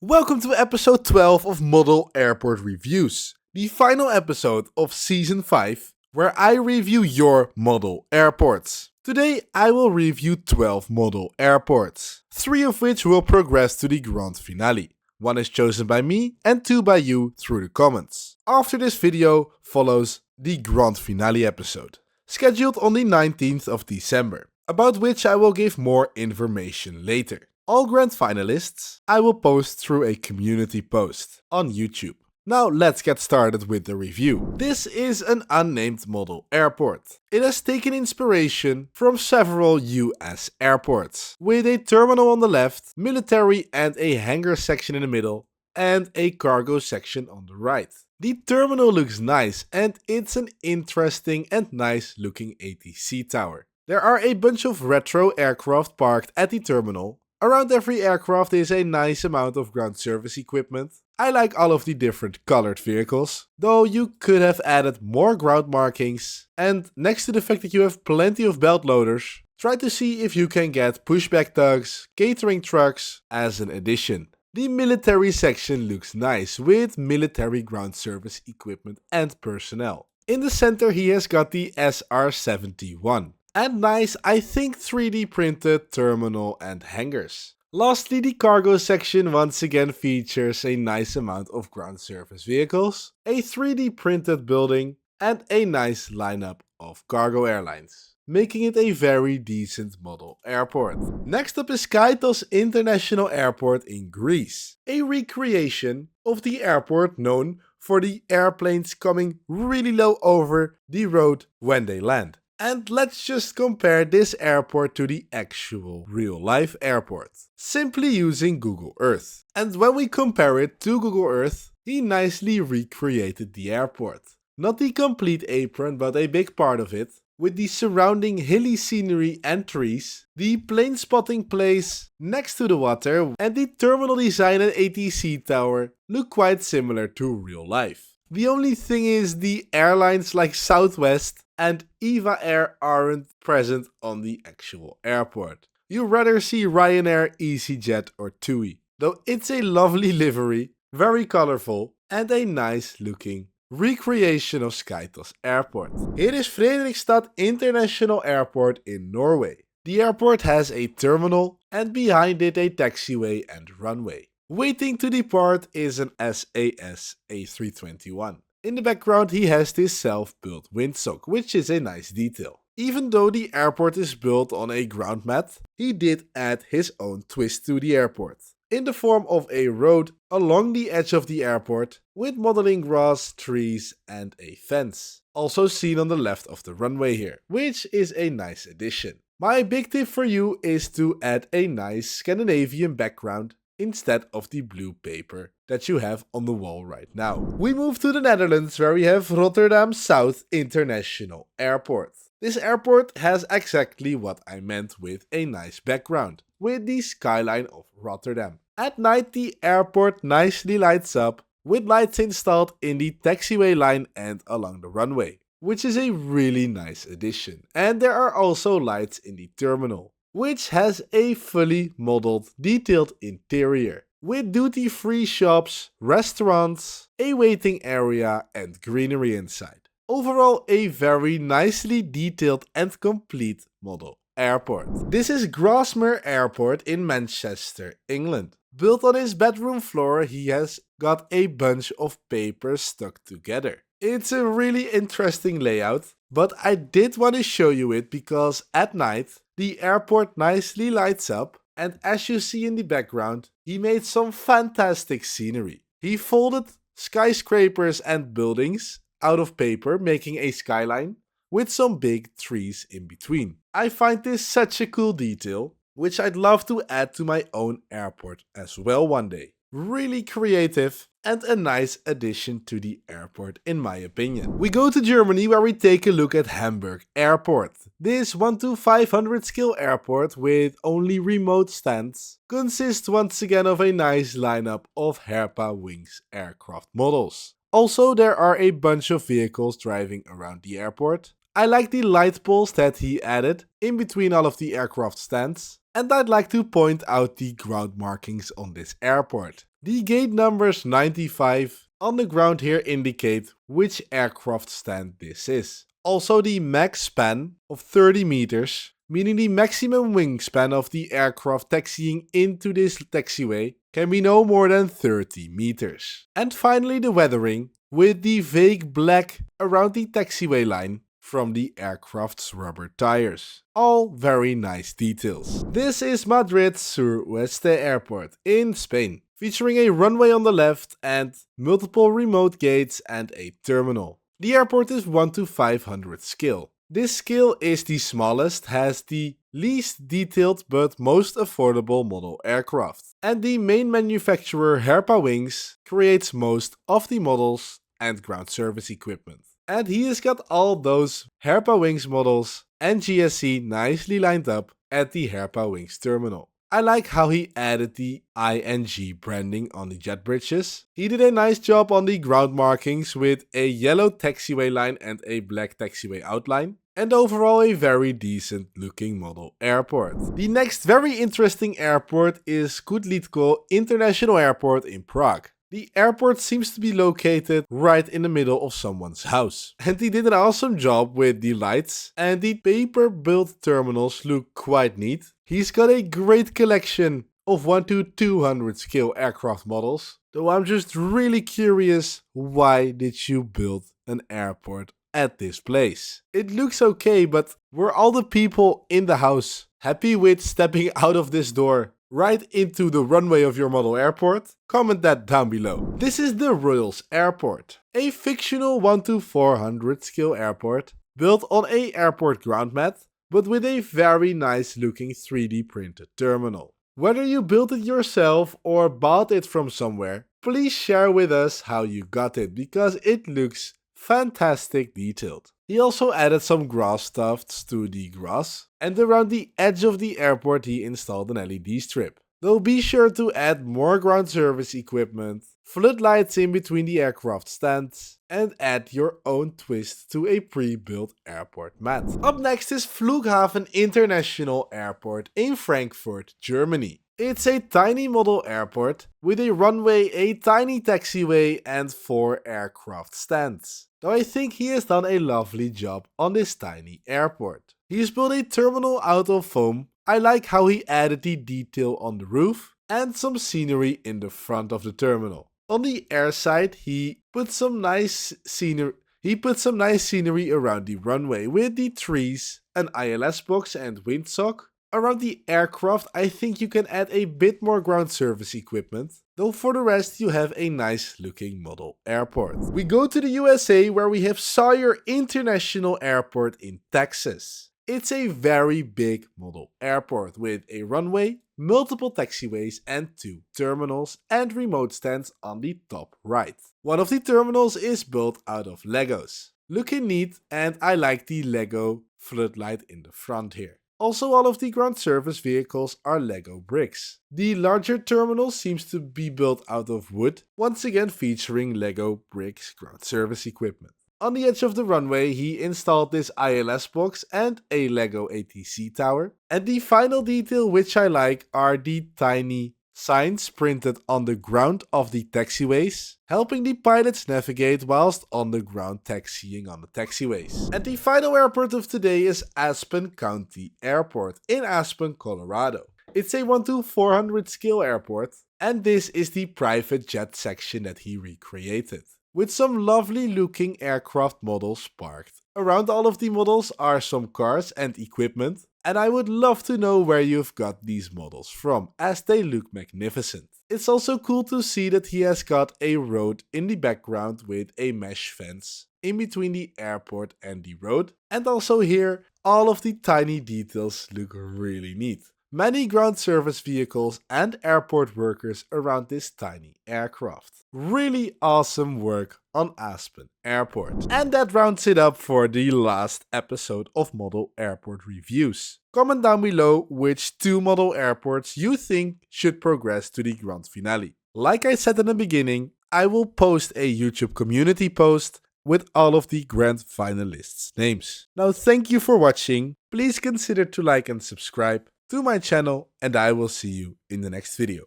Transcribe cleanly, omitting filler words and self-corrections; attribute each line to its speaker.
Speaker 1: Welcome to episode 12 of Model Airport Reviews, the final episode of season 5, where I review your model airports. Today I will review 12 model airports, 3 of which will progress to the grand finale. 1 is chosen by me and 2 by you through the comments. After this video follows the grand finale episode, scheduled on the 19th of December, about which I will give more information later. All grand finalists I will post through a community post on YouTube. Now let's get started with the review. This is an unnamed model airport. It has taken inspiration from several US airports, with a terminal on the left, military and a hangar section in the middle, and a cargo section on the right. The terminal looks nice and it's an interesting and nice looking ATC tower. There are a bunch of retro aircraft parked at the terminal. Around every aircraft is a nice amount of ground service equipment. I like all of the different colored vehicles, though you could have added more ground markings. And next to the fact that you have plenty of belt loaders, try to see if you can get pushback tugs, catering trucks as an addition. The military section looks nice with military ground service equipment and personnel. In the center he has got the SR-71. And nice, I think 3D printed terminal and hangars. Lastly, the cargo section once again features a nice amount of ground service vehicles, a 3D printed building, and a nice lineup of cargo airlines, making it a very decent model airport. Next up is Kaos International Airport in Greece, a recreation of the airport known for the airplanes coming really low over the road when they land. And let's just compare this airport to the actual real-life airport, simply using Google Earth. And when we compare it to Google Earth, he nicely recreated the airport. Not the complete apron, but a big part of it, with the surrounding hilly scenery and trees, the plane spotting place next to the water, and the terminal design and ATC tower look quite similar to real life. The only thing is the airlines like Southwest and Eva Air aren't present on the actual airport. You'd rather see Ryanair, EasyJet or TUI, though it's a lovely livery, very colorful and a nice looking recreation of Kaos Airport. Here is Fredrikstat International Airport in Norway. The airport has a terminal and behind it a taxiway and runway. Waiting to depart is an SAS A321. In the background he has this self-built windsock, which is a nice detail. Even though the airport is built on a ground mat, he did add his own twist to the airport, in the form of a road along the edge of the airport, with modeling grass, trees and a fence. Also seen on the left of the runway here, which is a nice addition. My big tip for you is to add a nice Scandinavian background instead of the blue paper that you have on the wall right now. We move to the Netherlands, where we have Rotterdam South International Airport. This airport has exactly what I meant with a nice background, with the skyline of Rotterdam. At night the airport nicely lights up, with lights installed in the taxiway line and along the runway, which is a really nice addition. And there are also lights in the terminal, which has a fully modeled, detailed interior, with duty-free shops, restaurants, a waiting area and greenery inside. Overall, a very nicely detailed and complete model airport. This is Grassmer Airport in Manchester, England. Built on his bedroom floor, he has got a bunch of papers stuck together. It's a really interesting layout, but I did want to show you it because at night, the airport nicely lights up, and as you see in the background, he made some fantastic scenery. He folded skyscrapers and buildings out of paper, making a skyline with some big trees in between. I find this such a cool detail, which I'd love to add to my own airport as well one day. Really creative and a nice addition to the airport in my opinion. We go to Germany, where we take a look at Hamburg Airport. This 1 to 500 scale airport with only remote stands consists once again of a nice lineup of Herpa Wings aircraft models. Also, there are a bunch of vehicles driving around the airport. I like the light poles that he added in between all of the aircraft stands. And I'd like to point out the ground markings on this airport. The gate numbers 95 on the ground here indicate which aircraft stand this is. Also the max span of 30 meters, meaning the maximum wingspan of the aircraft taxiing into this taxiway can be no more than 30 meters. And finally the weathering, with the vague black around the taxiway line from the aircraft's rubber tires. All very nice details. This is Madrid Sur Oeste Airport in Spain, featuring a runway on the left and multiple remote gates and a terminal. The airport is 1 to 500 scale. This scale is the smallest, has the least detailed but most affordable model aircraft. And the main manufacturer Herpa Wings creates most of the models and ground service equipment. And he has got all those Herpa Wings models and GSC nicely lined up at the Herpa Wings terminal. I like how he added the ING branding on the jet bridges. He did a nice job on the ground markings with a yellow taxiway line and a black taxiway outline. And overall a very decent looking model airport. The next very interesting airport is Klitko International Airport in Prague. The airport seems to be located right in the middle of someone's house. And he did an awesome job with the lights, and the paper-built terminals look quite neat. He's got a great collection of 1 to 200 scale aircraft models, though I'm just really curious, why did you build an airport at this place? It looks okay, but were all the people in the house happy with stepping out of this door right into the runway of your model airport? Comment that down below. This is the Royals Airport, a fictional 1 to 400 scale airport built on a airport ground mat, but with a very nice looking 3D printed terminal. Whether you built it yourself or bought it from somewhere, please share with us how you got it, because it looks fantastic detailed. He also added some grass tufts to the grass, and around the edge of the airport he installed an LED strip. Though be sure to add more ground service equipment, floodlights in between the aircraft stands, and add your own twist to a pre-built airport mat. Up next is Flugavan International Airport in Frankfurt, Germany. It's a tiny model airport with a runway, a tiny taxiway, and 4 aircraft stands. Though I think he has done a lovely job on this tiny airport. He's built a terminal out of foam. I like how he added the detail on the roof and some scenery in the front of the terminal. On the air side, he put some nice scenery around the runway with the trees, an ILS box and windsock. Around the aircraft, I think you can add a bit more ground service equipment, though for the rest you have a nice looking model airport. We go to the USA, where we have Sawyer International Airport in Texas. It's a very big model airport with a runway, multiple taxiways and 2 terminals and remote stands on the top right. One of the terminals is built out of Legos. Looking neat, and I like the Lego floodlight in the front here. Also, all of the ground service vehicles are Lego bricks. The larger terminal seems to be built out of wood, once again featuring Lego bricks ground service equipment. On the edge of the runway he installed this ILS box and a Lego ATC tower. And the final detail which I like are the tiny signs printed on the ground of the taxiways, helping the pilots navigate whilst on the ground taxiing on the taxiways. And the final airport of today is Aspen County Airport in Aspen, Colorado. It's a 1 to 400 scale airport, and this is the private jet section that he recreated, with some lovely looking aircraft models parked. Around all of the models are some cars and equipment, and I would love to know where you've got these models from, as they look magnificent. It's also cool to see that he has got a road in the background with a mesh fence in between the airport and the road. And also here, all of the tiny details look really neat. Many ground service vehicles and airport workers around this tiny aircraft. Really awesome work on Aspen Airport. And that rounds it up for the last episode of Model Airport Reviews. Comment down below which 2 model airports you think should progress to the grand finale. Like I said in the beginning, I will post a YouTube community post with all of the grand finalists' names. Now thank you for watching. Please consider to like and subscribe to my channel, and I will see you in the next video.